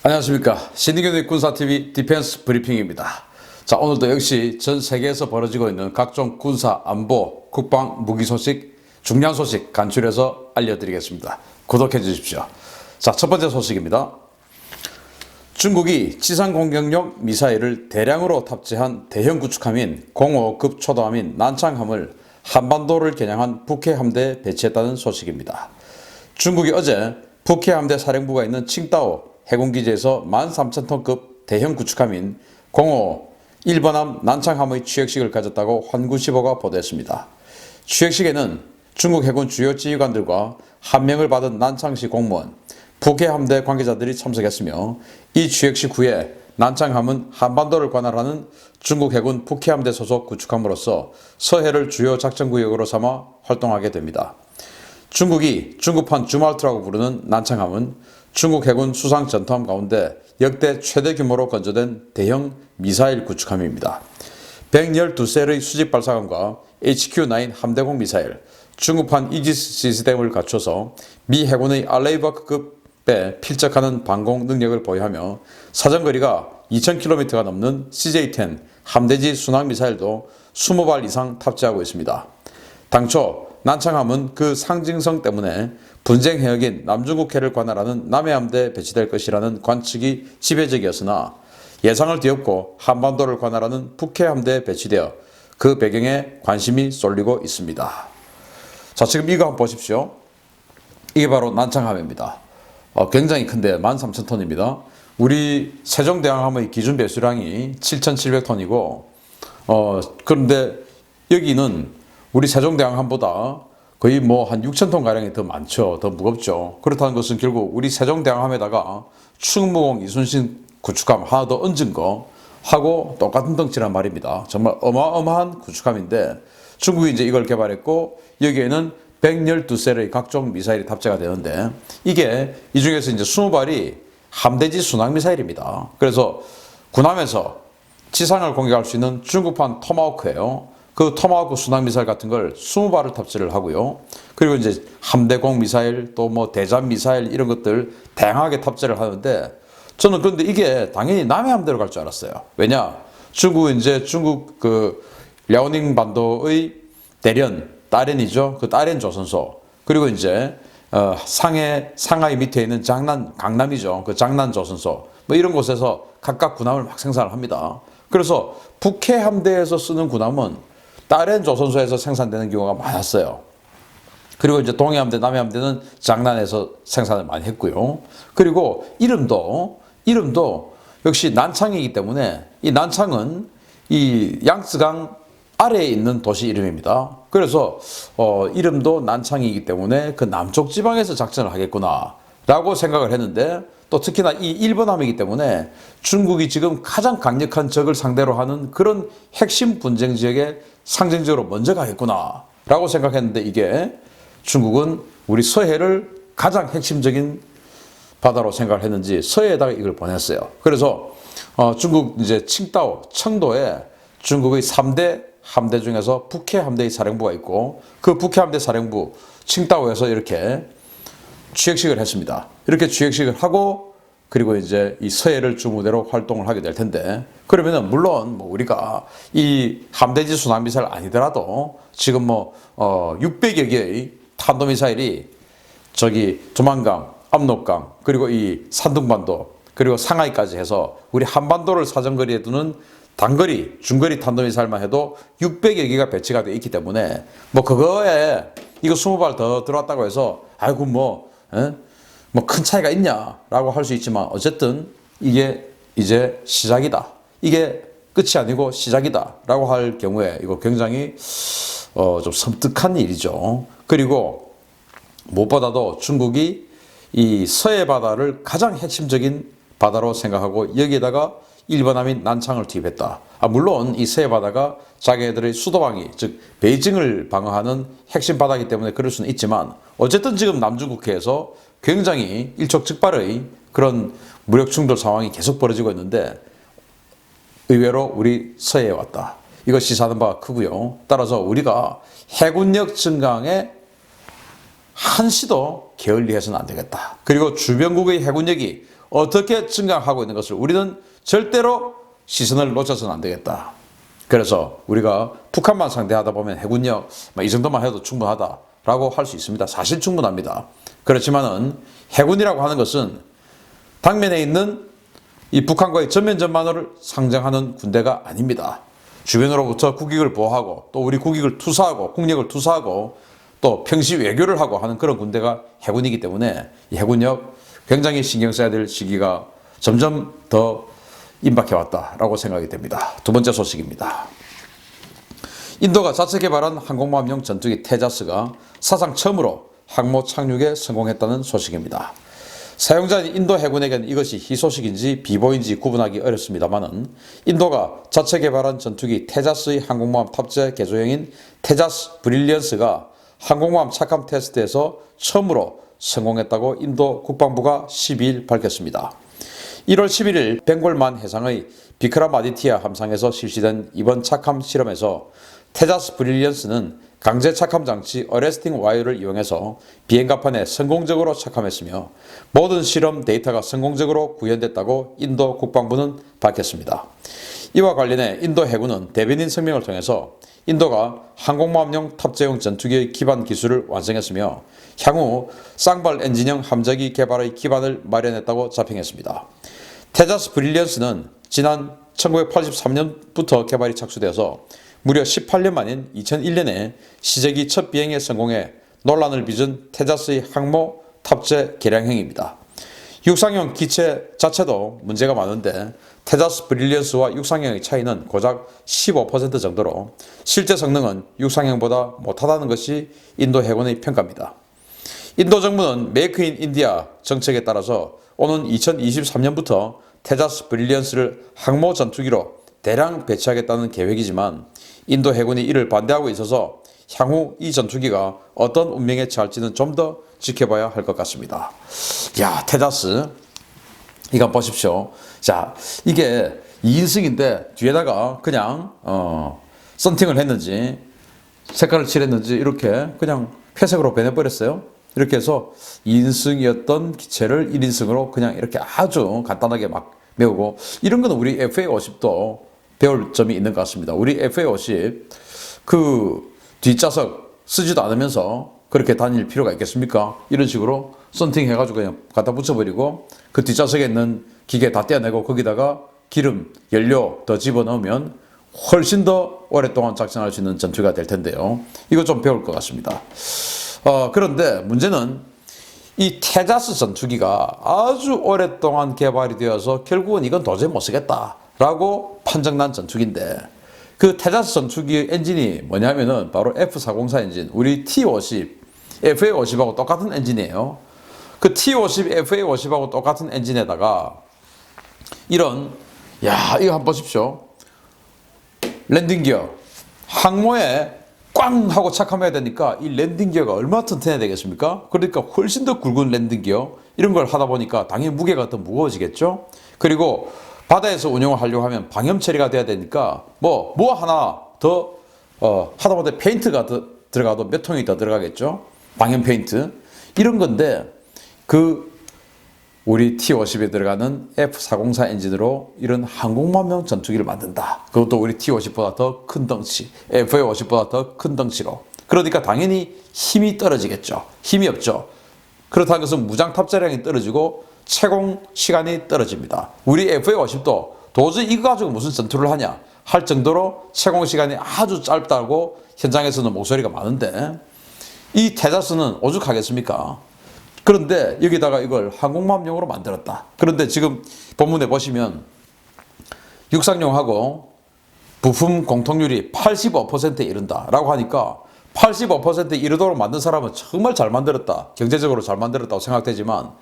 안녕하십니까. 신의균의 군사TV 디펜스 브리핑입니다. 자, 오늘도 역시 전 세계에서 벌어지고 있는 각종 군사, 안보, 국방, 무기 소식, 중요한 소식 간추려서 알려드리겠습니다. 구독해 주십시오. 자, 첫 번째 소식입니다. 중국이 지상 공격용 미사일을 대량으로 탑재한 대형 구축함인 05급 초도함인 난창함을 한반도를 겨냥한 북해 함대에 배치했다는 소식입니다. 중국이 어제 북해 함대 사령부가 있는 칭다오 해군기지에서 13,000톤급 대형 구축함인 05 1번함 난창함의 취역식을 가졌다고 환구시보가 보도했습니다. 취역식에는 중국 해군 주요 지휘관들과 함명을 받은 난창시 공무원, 북해 함대 관계자들이 참석했으며, 이 취역식 후에 난창함은 한반도를 관할하는 중국 해군 북해 함대 소속 구축함으로서 서해를 주요 작전구역으로 삼아 활동하게 됩니다. 중국이 중국판 주말트라고 부르는 난창함은 중국 해군 수상 전투함 가운데 역대 최대 규모로 건조된 대형 미사일 구축함입니다. 112셀의 수직 발사관과 HQ-9 함대공 미사일, 중국판 이지스 시스템을 갖춰서 미 해군의 알레이버급에 필적하는 방공 능력을 보유하며 사정거리가 2,000km가 넘는 CJ-10 함대지 순항 미사일도 20발 이상 탑재하고 있습니다. 당초 난창함은 그 상징성 때문에 분쟁 해역인 남중국해를 관할하는 남해함대에 배치될 것이라는 관측이 지배적이었으나, 예상을 뒤엎고 한반도를 관할하는 북해함대에 배치되어 그 배경에 관심이 쏠리고 있습니다. 자, 지금 이거 한번 보십시오. 이게 바로 난창함입니다. 굉장히 큰데 13,000톤입니다. 우리 세종대왕함의 기준 배수량이 7,700톤이고, 그런데 여기는 우리 세종대왕함보다 거의 한 6,000톤 가량이 더 많죠. 더 무겁죠. 그렇다는 것은 결국 우리 세종대왕함에다가 충무공 이순신 구축함 하나 더 얹은 거 하고 똑같은 덩치란 말입니다. 정말 어마어마한 구축함인데, 중국이 이제 이걸 개발했고, 여기에는 112셀의 각종 미사일이 탑재가 되는데, 이게 이 중에서 이제 20발이 함대지 순항 미사일입니다. 그래서 군함에서 지상을 공격할 수 있는 중국판 토마호크예요. 그 토마호크 순항 미사일 같은 걸 20발을 탑재를 하고요. 그리고 이제 함대공 미사일, 또 대잠 미사일 이런 것들 다양하게 탑재를 하는데, 저는 그런데 이게 당연히 남해 함대로 갈 줄 알았어요. 왜냐? 중국 랴오닝 반도의 따렌이죠. 그 따렌 조선소. 그리고 이제 상하이 밑에 있는 강남이죠. 그 장난 조선소. 이런 곳에서 각각 군함을 막 생산을 합니다. 그래서 북해 함대에서 쓰는 군함은 따렌 조선소에서 생산되는 경우가 많았어요. 그리고 이제 동해 함대, 남해 함대는 장난에서 생산을 많이 했고요. 그리고 이름도 역시 난창이기 때문에, 이 난창은 이 양쯔강 아래에 있는 도시 이름입니다. 그래서 이름도 난창이기 때문에 그 남쪽 지방에서 작전을 하겠구나 라고 생각을 했는데, 또 특히나 이 1번함이기 때문에 중국이 지금 가장 강력한 적을 상대로 하는 그런 핵심 분쟁 지역에 상징적으로 먼저 가겠구나 라고 생각했는데, 이게 중국은 우리 서해를 가장 핵심적인 바다로 생각을 했는지 서해에다가 이걸 보냈어요. 그래서 중국 이제 칭다오, 청도에 중국의 3대 함대 중에서 북해 함대의 사령부가 있고, 그 북해 함대 사령부 칭다오에서 이렇게 취역식을 했습니다. 이렇게 취역식을 하고, 그리고 이제 이 서해를 주무대로 활동을 하게 될 텐데, 그러면은 물론 우리가 이 함대지 순항 미사일 아니더라도 지금 600여 개의 탄도미사일이 저기 두만강, 압록강, 그리고 이 산둥반도, 그리고 상하이까지 해서 우리 한반도를 사정거리에 두는 단거리, 중거리 탄도미사일만 해도 600여 개가 배치가 되어 있기 때문에, 그거에 이거 20발 더 들어왔다고 해서 아이고 큰 차이가 있냐라고 할 수 있지만, 어쨌든 이게 이제 시작이다. 이게 끝이 아니고 시작이다 라고 할 경우에 이거 굉장히 좀 섬뜩한 일이죠. 그리고 무엇보다도 중국이 이 서해 바다를 가장 핵심적인 바다로 생각하고 여기에다가 1번함인 난창을 투입했다. 물론 이 서해 바다가 자기네들의 수도방위, 즉 베이징을 방어하는 핵심 바다이기 때문에 그럴 수는 있지만, 어쨌든 지금 남중국해에서 굉장히 일촉즉발의 그런 무력 충돌 상황이 계속 벌어지고 있는데, 의외로 우리 서해에 왔다. 이거 시사하는 바가 크고요. 따라서 우리가 해군력 증강에 한시도 게을리해서는 안 되겠다. 그리고 주변국의 해군력이 어떻게 증강하고 있는 것을 우리는 절대로 시선을 놓쳐서는 안 되겠다. 그래서 우리가 북한만 상대하다 보면 해군력 이 정도만 해도 충분하다라고 할 수 있습니다. 사실 충분합니다. 그렇지만은 해군이라고 하는 것은 당면에 있는 이 북한과의 전면전만을 상정하는 군대가 아닙니다. 주변으로부터 국익을 보호하고 또 우리 국익을 투사하고 국력을 투사하고 또 평시 외교를 하고 하는 그런 군대가 해군이기 때문에 이 해군력 굉장히 신경 써야 될 시기가 점점 더 임박해 왔다라고 생각이 됩니다. 두 번째 소식입니다. 인도가 자체 개발한 항공모함용 전투기 테자스가 사상 처음으로 항모 착륙에 성공했다는 소식입니다. 사용자인 인도 해군에게는 이것이 희소식인지 비보인지 구분하기 어렵습니다만은 인도가 자체 개발한 전투기 테자스의 항공모함 탑재 개조형인 테자스 브릴리언스가 항공모함 착함 테스트에서 처음으로 성공했다고 인도 국방부가 12일 밝혔습니다. 1월 11일 벵골만 해상의 비크람 아디티아 함상에서 실시된 이번 착함 실험에서 테자스 브릴리언스는 강제 착함 장치 어레스팅 와이어를 이용해서 비행갑판에 성공적으로 착함했으며 모든 실험 데이터가 성공적으로 구현됐다고 인도 국방부는 밝혔습니다. 이와 관련해 인도 해군은 대변인 성명을 통해서 인도가 항공모함용 탑재용 전투기의 기반 기술을 완성했으며 향후 쌍발 엔진형 함재기 개발의 기반을 마련했다고 자평했습니다. 테자스 브릴리언스는 지난 1983년부터 개발이 착수되어서 무려 18년 만인 2001년에 시제기 첫 비행에 성공해 논란을 빚은 테자스의 항모 탑재 개량형입니다. 육상형 기체 자체도 문제가 많은데 테자스 브릴리언스와 육상형의 차이는 고작 15% 정도로 실제 성능은 육상형보다 못하다는 것이 인도 해군의 평가입니다. 인도 정부는 메이크 인 인디아 정책에 따라서 오는 2023년부터 테자스 브릴리언스를 항모 전투기로 대량 배치하겠다는 계획이지만 인도 해군이 이를 반대하고 있어서 향후 이 전투기가 어떤 운명에 처할지는 좀 더 지켜봐야 할 것 같습니다. 야, 테자스 이거 보십시오. 자, 이게 2인승인데 뒤에다가 그냥 썬팅을 했는지 색깔을 칠했는지 이렇게 그냥 회색으로 변해버렸어요. 이렇게 해서 2인승이었던 기체를 1인승으로 그냥 이렇게 아주 간단하게 막 메우고, 이런 거는 우리 FA-50도 배울 점이 있는 것 같습니다. 우리 FA-50 그 뒷좌석 쓰지도 않으면서 그렇게 다닐 필요가 있겠습니까? 이런 식으로 썬팅 해가지고 그냥 갖다 붙여버리고 그 뒷좌석에 있는 기계 다 떼어내고 거기다가 기름, 연료 더 집어넣으면 훨씬 더 오랫동안 작전할 수 있는 전투기가 될 텐데요. 이거 좀 배울 것 같습니다. 그런데 문제는 이 테자스 전투기가 아주 오랫동안 개발이 되어서 결국은 이건 도저히 못 쓰겠다라고 판정난 전투기인데, 그 테자스 전투기의 엔진이 뭐냐면은 바로 F404 엔진, 우리 T50, FA50하고 똑같은 엔진이에요. 그 T50, FA50하고 똑같은 엔진에다가 이런, 야, 이거 한번 보십시오. 랜딩 기어, 항모에 꽝 하고 착함해야 되니까 이 랜딩 기어가 얼마나 튼튼해야 되겠습니까? 그러니까 훨씬 더 굵은 랜딩 기어, 이런 걸 하다 보니까 당연히 무게가 더 무거워지겠죠. 그리고 바다에서 운영을 하려고 하면 방염 처리가 돼야 되니까 뭐 하나 더 하다 보다 페인트가 더 들어가도 몇 통이 더 들어가겠죠. 방염 페인트 이런 건데, 그 우리 T50에 들어가는 F404 엔진으로 이런 항공모함용 전투기를 만든다. 그것도 우리 T50보다 더 큰 덩치, FA50보다 더 큰 덩치로. 그러니까 당연히 힘이 떨어지겠죠. 힘이 없죠. 그렇다는 것은 무장 탑재량이 떨어지고 채공 시간이 떨어집니다. 우리 FA50도 도저히 이거 가지고 무슨 전투를 하냐 할 정도로 채공 시간이 아주 짧다고 현장에서는 목소리가 많은데, 이 테자스는 오죽하겠습니까? 그런데 여기다가 이걸 항공모함용으로 만들었다. 그런데 지금 본문에 보시면 육상용하고 부품 공통률이 85%에 이른다라고 하니까 85%에 이르도록 만든 사람은 정말 잘 만들었다, 경제적으로 잘 만들었다고 생각되지만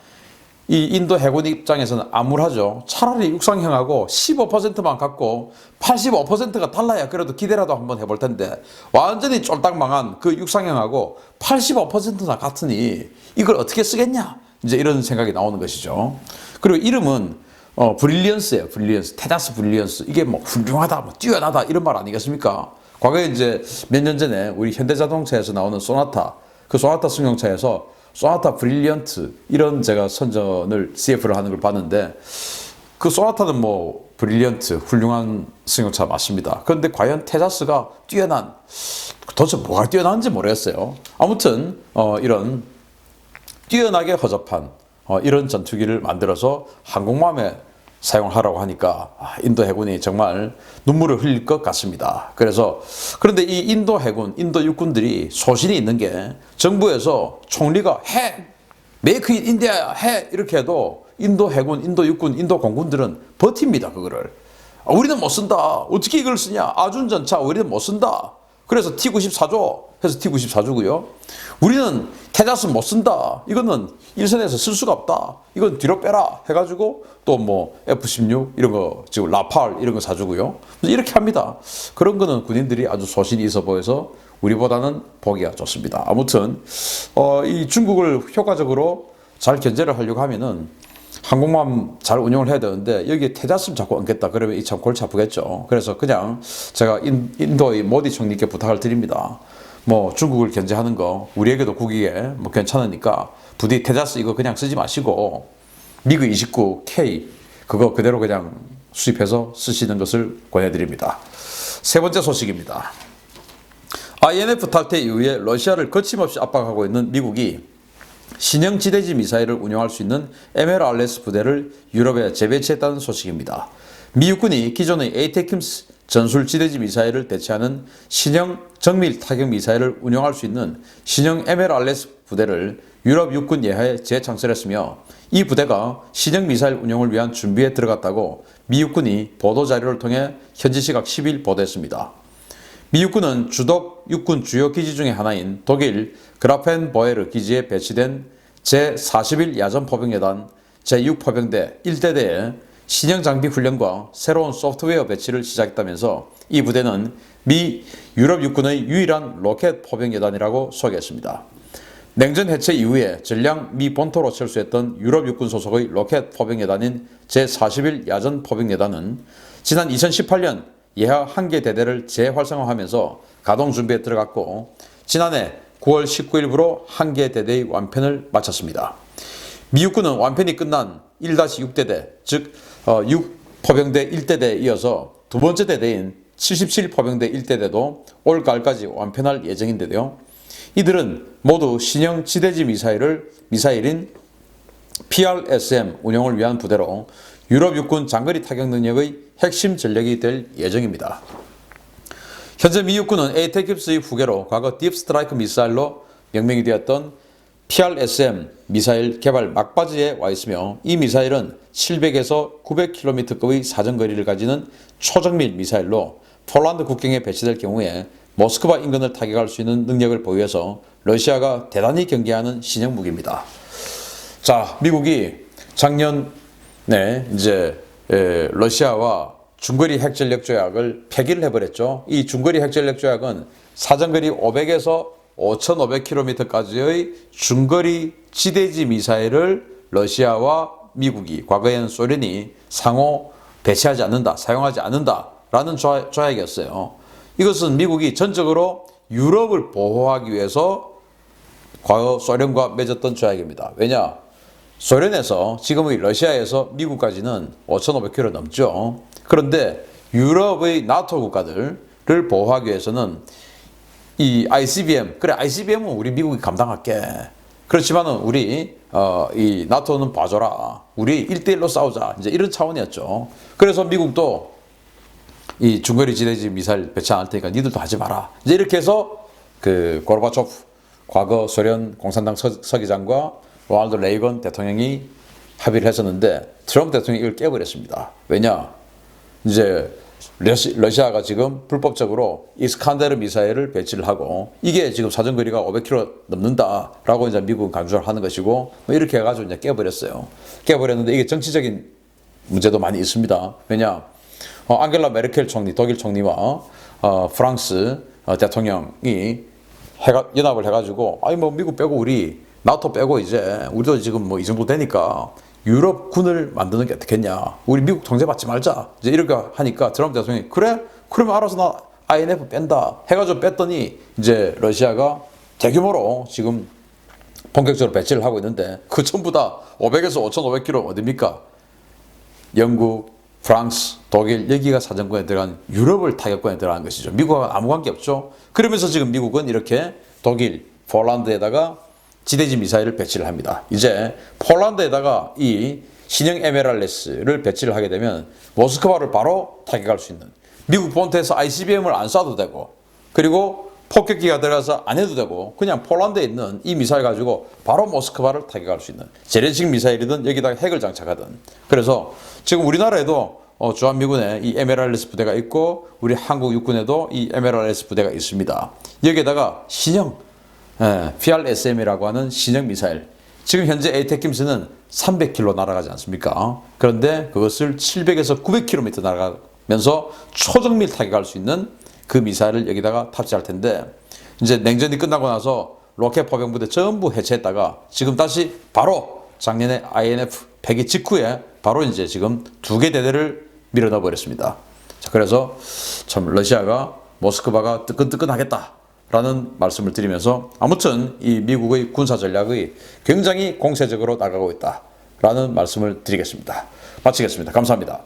이 인도 해군 입장에서는 암울하죠. 차라리 육상형하고 15%만 갖고 85%가 달라야 그래도 기대라도 한번 해볼 텐데, 완전히 쫄딱 망한 그 육상형하고 85%나 같으니 이걸 어떻게 쓰겠냐, 이제 이런 생각이 나오는 것이죠. 그리고 이름은 브릴리언스예요. 브릴리언스, 테자스 브릴리언스. 이게 뭐 훌륭하다, 뭐 뛰어나다 이런 말 아니겠습니까? 과거에 이제 몇 년 전에 우리 현대자동차에서 나오는 소나타, 그 소나타 승용차에서 소나타 브릴리언트 이런 제가 선전을 CF를 하는 걸 봤는데 그 소나타는 뭐 브릴리언트 훌륭한 승용차 맞습니다. 그런데 과연 테자스가 뛰어난 도대체 뭐가 뛰어난지 모르겠어요. 아무튼 이런 뛰어나게 허접한 이런 전투기를 만들어서 항공모함에 사용하라고 하니까 인도 해군이 정말 눈물을 흘릴 것 같습니다. 그런데 이 인도 해군, 인도 육군들이 소신이 있는 게 정부에서 총리가 해! 메이크 인 인디아야 해! 이렇게 해도 인도 해군, 인도 육군, 인도 공군들은 버팁니다. 그거를. 우리는 못 쓴다. 어떻게 이걸 쓰냐? 아준 전차 우리는 못 쓴다. 그래서 T-94조 해서 T-94주고요. 우리는 테자스 못 쓴다. 이거는 일선에서 쓸 수가 없다. 이건 뒤로 빼라 해가지고 또 뭐 F-16 이런 거 지금 라팔 이런 거 사주고요. 이렇게 합니다. 그런 거는 군인들이 아주 소신이 있어 보여서 우리보다는 보기가 좋습니다. 아무튼 이 중국을 효과적으로 잘 견제를 하려고 하면은 항공모함 잘 운영을 해야 되는데 여기에 테자스를 자꾸 얹겠다 그러면 이 참 골치 아프겠죠. 그래서 그냥 제가 인도의 모디 총리께 부탁을 드립니다. 뭐 중국을 견제하는 거 우리에게도 국익에 뭐 괜찮으니까 부디 테자스 이거 그냥 쓰지 마시고 미그 29K 그거 그대로 그냥 수입해서 쓰시는 것을 권해드립니다. 세 번째 소식입니다. INF 탈퇴 이후에 러시아를 거침없이 압박하고 있는 미국이 신형 지대지 미사일을 운용할 수 있는 MLRS 부대를 유럽에 재배치했다는 소식입니다. 미 육군이 기존의 ATACMS 전술 지대지 미사일을 대체하는 신형 정밀 타격 미사일을 운용할 수 있는 신형 MLRS 부대를 유럽 육군 예하에 재창설했으며 이 부대가 신형 미사일 운용을 위한 준비에 들어갔다고 미 육군이 보도자료를 통해 현지 시각 10일 보도했습니다. 미 육군은 주독 육군 주요 기지 중의 하나인 독일 그라펜보에르 기지에 배치된 제41 야전포병여단 제6포병대 1대대에 신형 장비 훈련과 새로운 소프트웨어 배치를 시작했다면서 이 부대는 미 유럽 육군의 유일한 로켓 포병여단이라고 소개했습니다. 냉전 해체 이후에 전량 미 본토로 철수했던 유럽 육군 소속의 로켓 포병여단인 제41 야전 포병여단은 지난 2018년 예하 1개 대대를 재활성화하면서 가동 준비에 들어갔고 지난해 9월 19일부로 1개 대대의 완편을 마쳤습니다. 미 육군은 완편이 끝난 1-6대대 즉 6포병대 1대대에 이어서 두 번째 대대인 77포병대 1대대도 올 가을까지 완편할 예정인데요. 이들은 모두 신형 지대지 미사일인 PRSM 운용을 위한 부대로 유럽 육군 장거리 타격 능력의 핵심 전력이 될 예정입니다. 현재 미 육군은 ATACMS의 후계로 과거 딥스트라이크 미사일로 명명이 되었던 PRSM 미사일 개발 막바지에 와 있으며 이 미사일은 700에서 900km급의 사정거리를 가지는 초정밀 미사일로 폴란드 국경에 배치될 경우에 모스크바 인근을 타격할 수 있는 능력을 보유해서 러시아가 대단히 경계하는 신형 무기입니다. 자, 미국이 작년에 이제 러시아와 중거리 핵전력 조약을 폐기를 해버렸죠. 이 중거리 핵전력 조약은 사정거리 500에서 5,500km까지의 중거리 지대지 미사일을 러시아와 미국이 과거에는 소련이 상호 배치하지 않는다, 사용하지 않는다라는 조약이었어요. 이것은 미국이 전적으로 유럽을 보호하기 위해서 과거 소련과 맺었던 조약입니다. 왜냐? 소련에서 지금의 러시아에서 미국까지는 5,500km 넘죠. 그런데 유럽의 나토 국가들을 보호하기 위해서는 이 ICBM, 그래 ICBM은 우리 미국이 감당할게. 그렇지만은 우리 이 나토는 봐줘라. 우리 1대1로 싸우자. 이제 이런 차원이었죠. 그래서 미국도 이 중거리 지대지 미사일 배치 안 할 테니까 니들도 하지 마라. 이제 이렇게 해서 그 고르바초프 과거 소련 공산당 서기장과 로널드 레이건 대통령이 합의를 했었는데 트럼프 대통령이 이걸 깨버렸습니다. 왜냐? 이제 러시아가 지금 불법적으로 이스칸데르 미사일을 배치를 하고 이게 지금 사정거리가 500km 넘는다라고 이제 미국은 강조를 하는 것이고 뭐 이렇게 해가지고 이제 깨버렸어요. 깨버렸는데 이게 정치적인 문제도 많이 있습니다. 왜냐? 앙겔라 메르켈 총리, 독일 총리와 프랑스 대통령이 연합을 해가지고 아니 뭐 미국 빼고 우리 나토 빼고 이제 우리도 지금 뭐 이 정도 되니까 유럽 군을 만드는 게 어떻겠냐. 우리 미국 통제받지 말자. 이제 이렇게 하니까 트럼프 대통령이 그래? 그러면 알아서 나 INF 뺀다. 해가지고 뺐더니 이제 러시아가 대규모로 지금 본격적으로 배치를 하고 있는데 그 전부 다 500에서 5,500km 어딥니까? 영국, 프랑스, 독일 여기가 사정권에 들어간 유럽을 타격권에 들어간 것이죠. 미국과 아무 관계 없죠. 그러면서 지금 미국은 이렇게 독일, 폴란드에다가 지대지 미사일을 배치를 합니다. 이제 폴란드에다가 이 신형 MLRS를 배치를 하게 되면 모스크바를 바로 타격할 수 있는, 미국 본토에서 ICBM을 안 쏴도 되고, 그리고 폭격기가 들어가서 안 해도 되고, 그냥 폴란드에 있는 이 미사일 가지고 바로 모스크바를 타격할 수 있는 재래식 미사일이든 여기다가 핵을 장착하든. 그래서 지금 우리나라에도 주한미군에 이 MLRS 부대가 있고 우리 한국 육군에도 이 MLRS 부대가 있습니다. 여기에다가 신형 PRSM이라고 하는 신형 미사일, 지금 현재 에이테킴스는 300km 날아가지 않습니까? 그런데 그것을 700에서 900km 날아가면서 초정밀 타격할 수 있는 그 미사일을 여기다가 탑재할 텐데, 이제 냉전이 끝나고 나서 로켓 포병부대 전부 해체했다가 지금 다시 바로 작년에 INF 폐기 직후에 바로 이제 지금 2개 대대를 밀어넣어 버렸습니다. 자, 그래서 참 러시아가 모스크바가 뜨끈뜨끈하겠다라는 말씀을 드리면서, 아무튼 이 미국의 군사 전략이 굉장히 공세적으로 나가고 있다라는 말씀을 드리겠습니다. 마치겠습니다. 감사합니다.